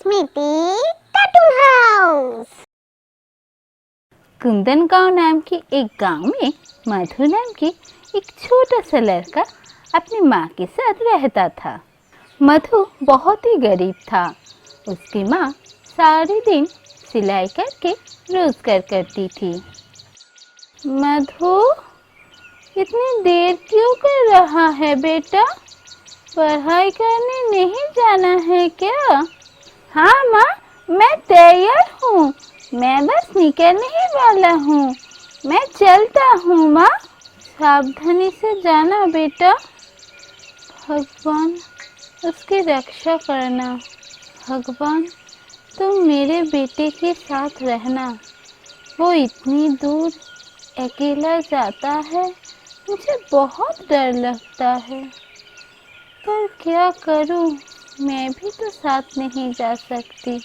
स्मिटी cartoon house. Kundan गांव नाम के एक गांव में मधु नाम की एक छोटा सा लड़का अपनी माँ के साथ रहता था। मधु बहुत ही गरीब था। उसकी माँ सारे दिन सिलाई करके रोजगार करती थी। मधु, इतनी देर क्यों कर रहा है बेटा? पढ़ाई करने नहीं जाना है क्या? हाँ माँ, मैं तैयार हूँ। मैं बस निकलने ही वाला हूँ। मैं चलता हूँ माँ। सावधानी से जाना बेटा। भगवान, उसकी रक्षा करना। भगवान, तुम मेरे बेटे के साथ रहना। वो इतनी दूर अकेला जाता है, मुझे बहुत डर लगता है। पर क्या करूं, मैं भी तो साथ नहीं जा सकती।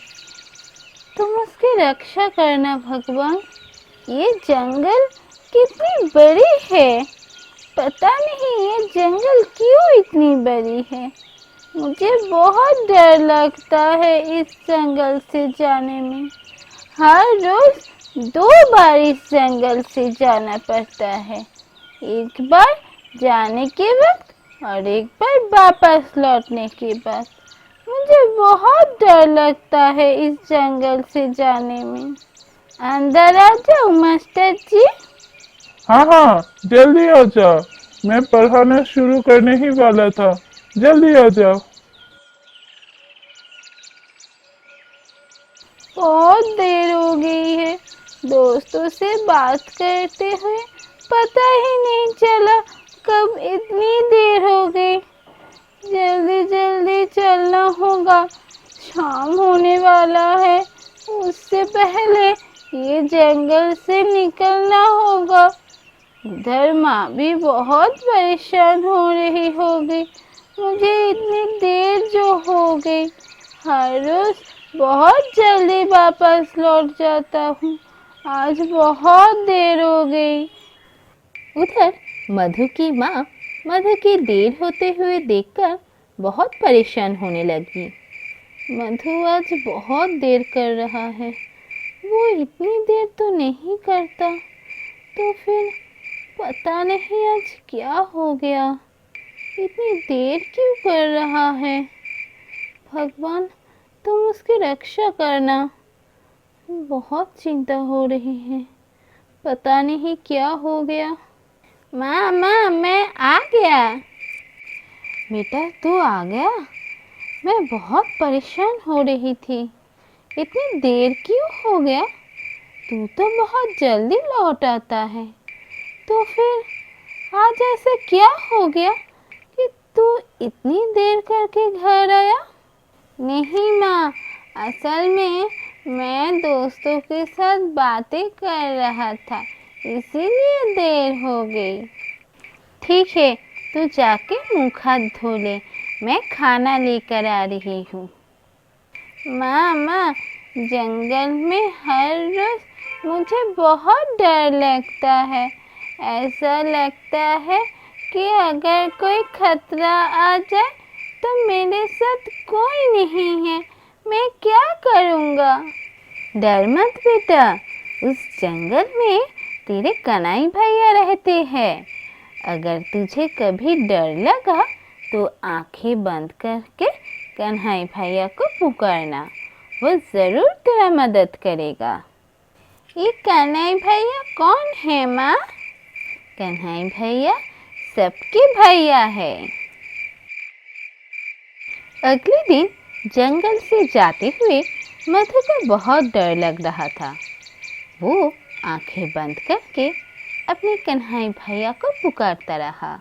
तुम उसकी रक्षा करना भगवान। ये जंगल कितनी बड़ी है, पता नहीं ये जंगल क्यों इतनी बड़ी है। मुझे बहुत डर लगता है इस जंगल से जाने में। हर रोज 2 बार इस जंगल से जाना पड़ता है, एक बार जाने के वक्त और एक बार वापस लौटने के बाद। मुझे बहुत डर लगता है इस जंगल से जाने में। अंदर आ जाओ मास्टर जी। हाँ हाँ, जल्दी आ जाओ। मैं पढ़ाना शुरू करने ही वाला था। जल्दी आ जाओ। बहुत देर हो गई है, दोस्तों से बात करते हुए पता ही नहीं चला कब इतनी देर हो गई। जल्दी जल्दी चलना होगा, शाम होने वाला है। उससे पहले ये जंगल से निकलना होगा। इधर माँ भी बहुत परेशान हो रही होगी। मुझे इतनी देर जो हो गई। हर रोज बहुत जल्दी वापस लौट जाता हूँ, आज बहुत देर हो गई। उधर मधु की माँ मधु की देर होते हुए देखकर बहुत परेशान होने लगी। मधु आज बहुत देर कर रहा है, वो इतनी देर तो नहीं करता। तो फिर पता नहीं आज क्या हो गया, इतनी देर क्यों कर रहा है। भगवान, तुम उसकी रक्षा करना। बहुत चिंता हो रही है, पता नहीं क्या हो गया। माँ माँ, मैं आ गया। बेटा तू आ गया? मैं बहुत परेशान हो रही थी, इतनी देर क्यों हो गया? तू तो बहुत जल्दी लौट आता है, तो फिर आज ऐसा क्या हो गया कि तू इतनी देर करके घर आया? नहीं माँ, असल में मैं दोस्तों के साथ बातें कर रहा था, इसीलिए देर हो गई। ठीक है, तू जाके मुँह हाथ धो ले, मैं खाना लेकर आ रही हूँ। माँ, जंगल में हर रोज मुझे बहुत डर लगता है। ऐसा लगता है कि अगर कोई खतरा आ जाए तो मेरे साथ कोई नहीं है, मैं क्या करूँगा? डर मत बेटा, उस जंगल में तेरे कनाई भैया रहते हैं। अगर तुझे कभी डर लगा तो आंखें बंद करके कन्हई भैया को पुकारना, वो ज़रूर तेरा मदद करेगा। ये कन्हई भैया कौन है माँ? कन्हई भैया सबके भैया है। अगले दिन जंगल से जाते हुए मधु को बहुत डर लग रहा था। वो आंखें बंद करके अपने कन्हई भैया को पुकारता रहा।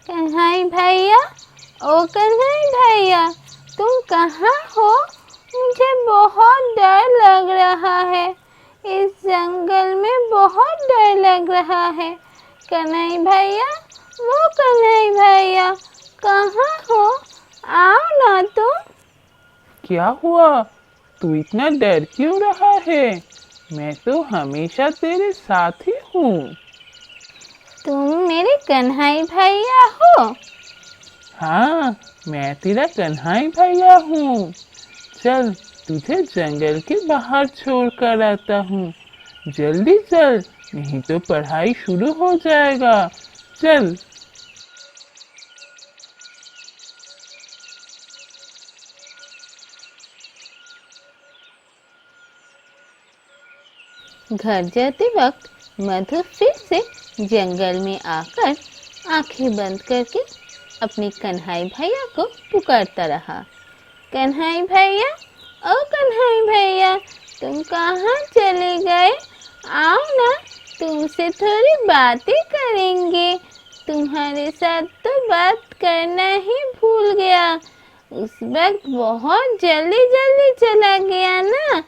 कन्हई भैया, ओ कन्हई भैया, तुम कहाँ हो? मुझे बहुत डर लग रहा है, इस जंगल में बहुत डर लग रहा है। कन्हई भैया, वो कन्हई भैया, कहाँ हो? आओ ना तुम। क्या हुआ? तू इतना डर क्यों रहा है? मैं तो हमेशा तेरे साथ ही हूँ। तुम मेरे कन्हई भैया हो? हाँ, मैं तेरा कन्हई भैया हूँ। चल तुझे जंगल के बाहर छोड़ कर आता हूँ। जल्दी चल, नहीं तो पढ़ाई शुरू हो जाएगा। चल। घर जाते वक्त मधु फिर से जंगल में आकर आंखें बंद करके अपने कन्हई भैया को पुकारता रहा। कन्हई भैया, ओ कन्हई भैया, तुम कहाँ चले गए? आओ ना, तुमसे थोड़ी बातें करेंगे। तुम्हारे साथ तो बात करना ही भूल गया। उस वक्त बहुत जल्दी जल्दी चला गया ना।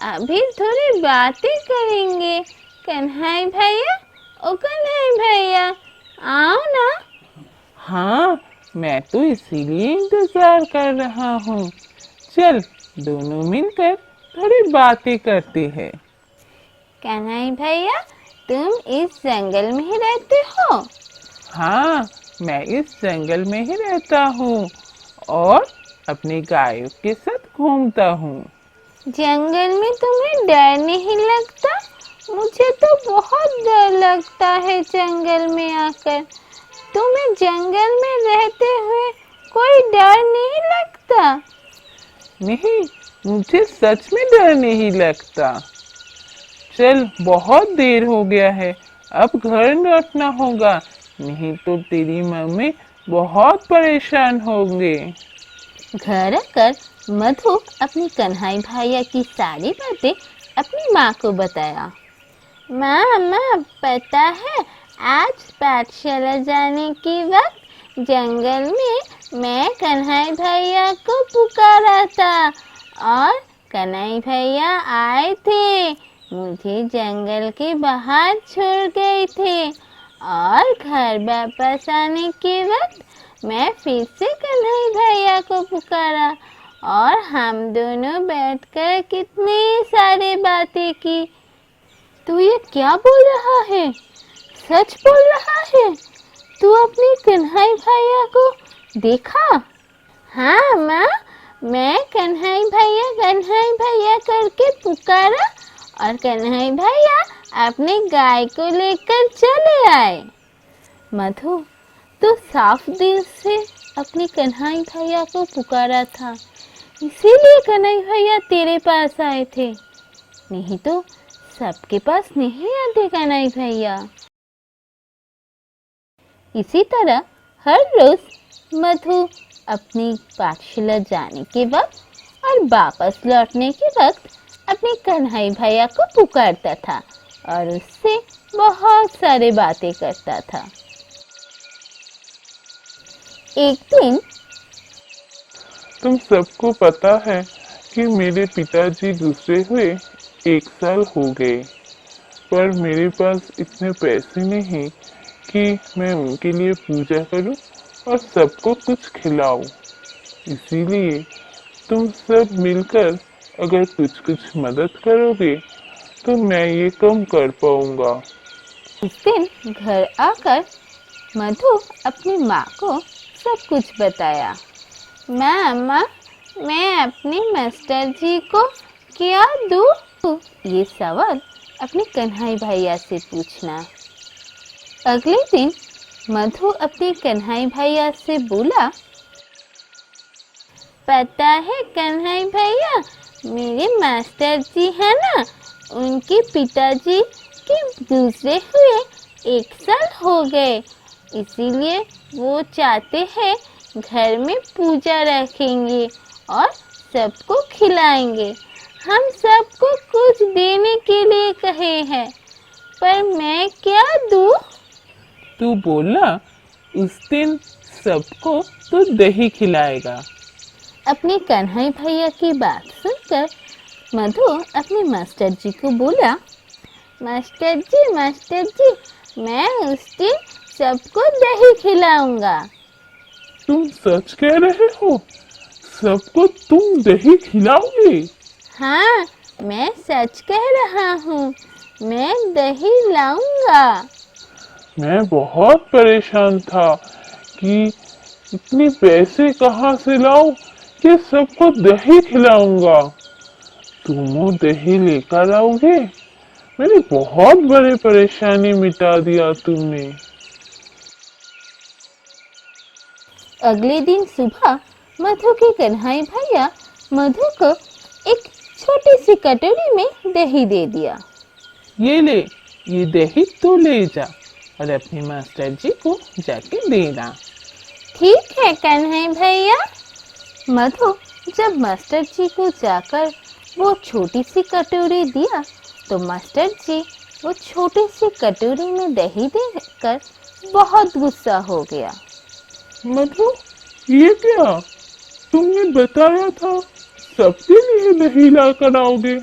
अभी थोड़ी बातें करेंगे। कन्हई भैया, ओ कन्हई भैया, आओ ना। हाँ, मैं तो इसीलिए इंतजार कर रहा हूँ। चल दोनों मिलकर थोड़ी बातें करते हैं। कन्हई भैया, तुम इस जंगल में ही रहते हो? हाँ, मैं इस जंगल में ही रहता हूँ और अपनी गायों के साथ घूमता हूँ। जंगल में तुम्हें डर नहीं लगता? मुझे तो बहुत डर लगता है जंगल में आकर। तुम्हें जंगल में रहते हुए कोई डर नहीं लगता? नहीं, मुझे सच में डर नहीं लगता। चल बहुत देर हो गया है, अब घर लौटना होगा, नहीं तो तेरी मम्मी बहुत परेशान होंगे। घर आकर मधु अपनी कन्हई भैया की सारी बातें अपनी माँ को बताया। माँ, पता है आज पाठशाला जाने के वक्त जंगल में मैं कन्हई भैया को पुकारा था और कन्हई भैया आए थे, मुझे जंगल के बाहर छोड़ गए थे और घर वापस आने के वक्त मैं फिर से कन्हई भैया को पुकारा और हम दोनों बैठकर कितनी सारी बातें की। तू ये क्या बोल रहा है? सच बोल रहा है? तू अपने कन्हई भैया को देखा? हाँ माँ, मैं कन्हई भैया करके पुकारा और कन्हई भैया अपने गाय को लेकर चले आए। मधु, तो साफ दिल से अपने कन्हई भैया को पुकारा था, इसीलिए कन्हई भैया तेरे पास आए थे, नहीं तो सबके पास नहीं आते कन्हई भैया। इसी तरह हर रोज मधु अपनी पाठशाला जाने के वक्त और वापस लौटने के वक्त अपने कन्हई भैया को पुकारता था और उससे बहुत सारी बातें करता था। एक दिन तुम सबको पता है कि मेरे पिताजी दूसरे हुए 1 साल हो गए, पर मेरे पास इतने पैसे नहीं कि मैं उनके लिए पूजा करूं और सबको कुछ खिलाऊं। इसीलिए तुम सब मिलकर अगर कुछ मदद करोगे तो मैं ये कम कर पाऊंगा। उस दिन घर आकर मधु अपनी माँ को सब कुछ बताया। माँ, मैं अपने मास्टर जी को क्या दूँ? ये सवाल अपने कन्हई भैया से पूछना। अगले दिन मधु अपने कन्हई भैया से बोला, पता है कन्हई भैया, मेरे मास्टर जी है ना, उनके पिताजी के गुजरे हुए 1 साल हो गए, इसीलिए वो चाहते हैं घर में पूजा रखेंगे और सबको खिलाएंगे। हम सबको कुछ देने के लिए कहे हैं, पर मैं क्या दूँ? तू बोला उस दिन सबको तो दही खिलाएगा। अपने कन्हई भैया की बात सुनकर मधु अपने मास्टर जी को बोला, मास्टर जी, मैं उस दिन सबको दही खिलाऊंगा। तुम सच कह रहे हो? सबको तुम दही खिलाओगे? हाँ, मैं सच कह रहा हूँ, मैं दही लाऊंगा। मैं बहुत परेशान था कि इतने पैसे कहाँ से लाऊं कि सबको दही खिलाऊंगा। तुम वो दही लेकर आओगे? मेरी बहुत बड़ी परेशानी मिटा दिया तुमने। अगले दिन सुबह मधु के कन्हैया भैया मधु को एक छोटी सी कटोरी में दही दे दिया। ये ले, ये दही तू ले जा और अपने मास्टर जी को जाके देना। ठीक है कन्हैया भैया। मधु जब मास्टर जी को जाकर वो छोटी सी कटोरी दिया तो मास्टर जी वो छोटी सी कटोरी में दही देकर बहुत गुस्सा हो गया। मधु, ये क्या? तुमने बताया था सबके लिए दही लाकर आओगे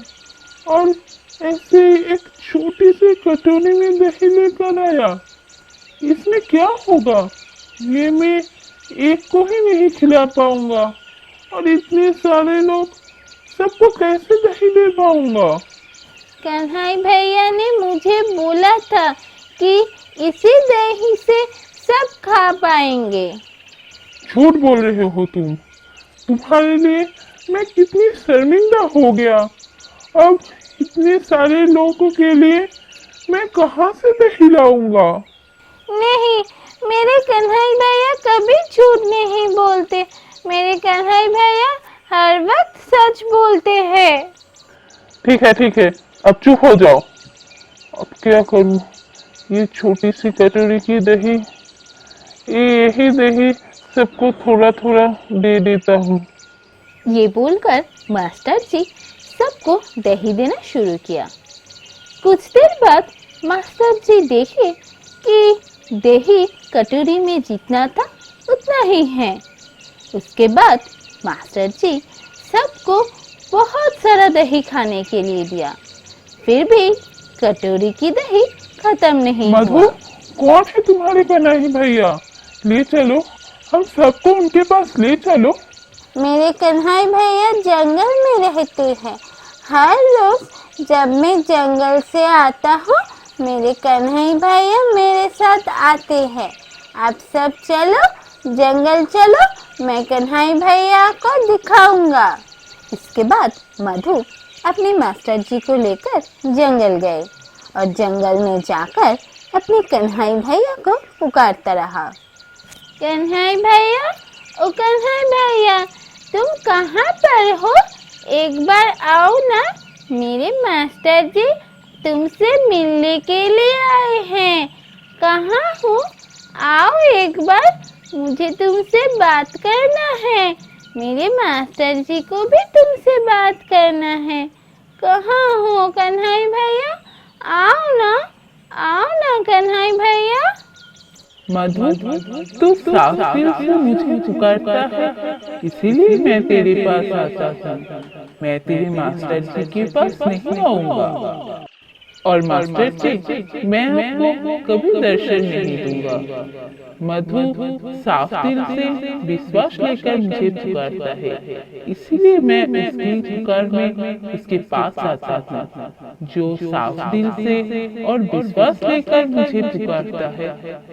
और ऐसे एक छोटी सी कटोरी में दही लेकर आया। इसमें क्या होगा? ये मैं एक को ही नहीं खिला पाऊंगा और इतने सारे लोग सबको कैसे दही दे पाऊंगा? कन्हैया भैया ने मुझे बोला था कि इसी दही से सब खा पाएंगे। झूठ बोल रहे हो तुम। तुम्हारे लिए मैं कितनी शर्मिंदा हो गया। अब इतने सारे लोगों के लिए मैं कहाँ से दही लाऊंगा? नहीं, मेरे कन्हैया भैया कभी झूठ नहीं बोलते। मेरे कन्हैया भैया हर वक्त सच बोलते हैं। ठीक है, अब चुप हो जाओ। अब क्या करूं? ये छोटी सी कटोरी की दही, यही दही सबको थोड़ा थोड़ा दे देता हूँ। ये बोलकर मास्टर जी सबको दही देना शुरू किया। कुछ देर बाद मास्टर जी देखे कि दही कटोरी में जितना था उतना ही है। उसके बाद मास्टर जी सबको बहुत सारा दही खाने के लिए दिया, फिर भी कटोरी की दही खत्म नहीं मधु, हुआ। कौन है तुम्हारे कन्हैया भैया? ले चलो, हम सबको उनके पास ले चलो। मेरे कन्हैया भैया जंगल में रहते हैं। हर रोज जब मैं जंगल से आता हूँ मेरे कन्हैया भैया मेरे साथ आते हैं। आप सब चलो, जंगल चलो, मैं कन्हैया भैया को दिखाऊंगा। इसके बाद मधु अपने मास्टर जी को लेकर जंगल गए और जंगल में जाकर अपने कन्हैया भैया को पुकारता रहा। कन्हैया भैया, ओ कन्हैया भैया, तुम कहाँ पर हो? एक बार आओ ना, मेरे मास्टर जी तुमसे मिलने के लिए आए हैं। कहाँ हो? आओ एक बार, मुझे तुमसे बात करना है। मेरे मास्टर जी को भी तुमसे बात करना है। कहाँ हो कन्हैया भैया? आओ ना कन्हैया भैया। मधु, तू साफ दिल से मुझे पुकारता है, इसीलिए मैं तेरे पास आता हूँ। मैं तेरे मास्टर जी के पास नहीं आऊंगा और मास्टर जी मैं आपको कभी दर्शन नहीं दूंगा। मधु साफ दिल से विश्वास लेकर मुझे पुकारता है, इसीलिए मैं उसकी पुकार में उसके पास आता हूँ। जो साफ दिल से और विश्वास लेकर मुझे पुकारता है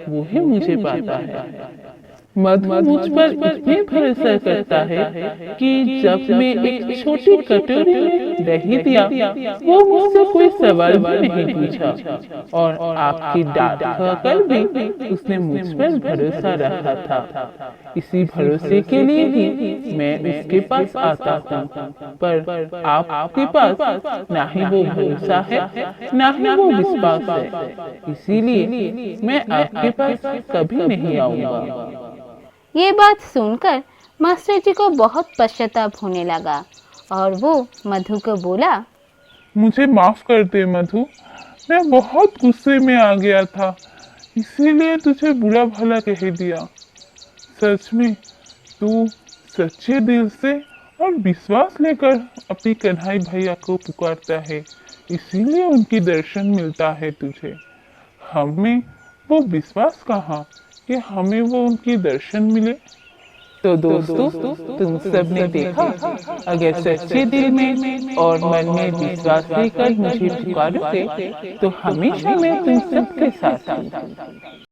वो ही मुझे पाता है। मधु मुझ पर इतने भरोसा करता है कि जब मैं एक छोटी कटोरी में दही दिया वो मुझसे कोई सवाल भी नहीं पूछा और आपकी डांट खाकर भी उसने मुझ पर भरोसा रखा था। इसी भरोसे के लिए ही मैं उसके पास आता हूँ। पर आपके पास ना ही वो भरोसा है ना ही वो विश्वास है, इसीलिए मैं आपके पास कभी नहीं आऊंगा। ये बात सुनकर मास्टर जी को बहुत पश्चाताप होने लगा और वो मधु को बोला, मुझे माफ कर दे मधु, मैं बहुत गुस्से में आ गया था, इसीलिए तुझे बुरा भला कह दिया। सच में तू सच्चे दिल से और विश्वास लेकर अपनी कन्हैया भैया को पुकारता है, इसीलिए उनकी दर्शन मिलता है तुझे। हमें वो विश्वास कहाँ कि हमें वो उनकी दर्शन मिले। तो दोस्तों, तुम सबने देखा, अगर सच्चे दिल में और मन में विश्वास लेकर मुझे पुकारोगे तो हमेशा मैं तुम सबके साथ हूँ।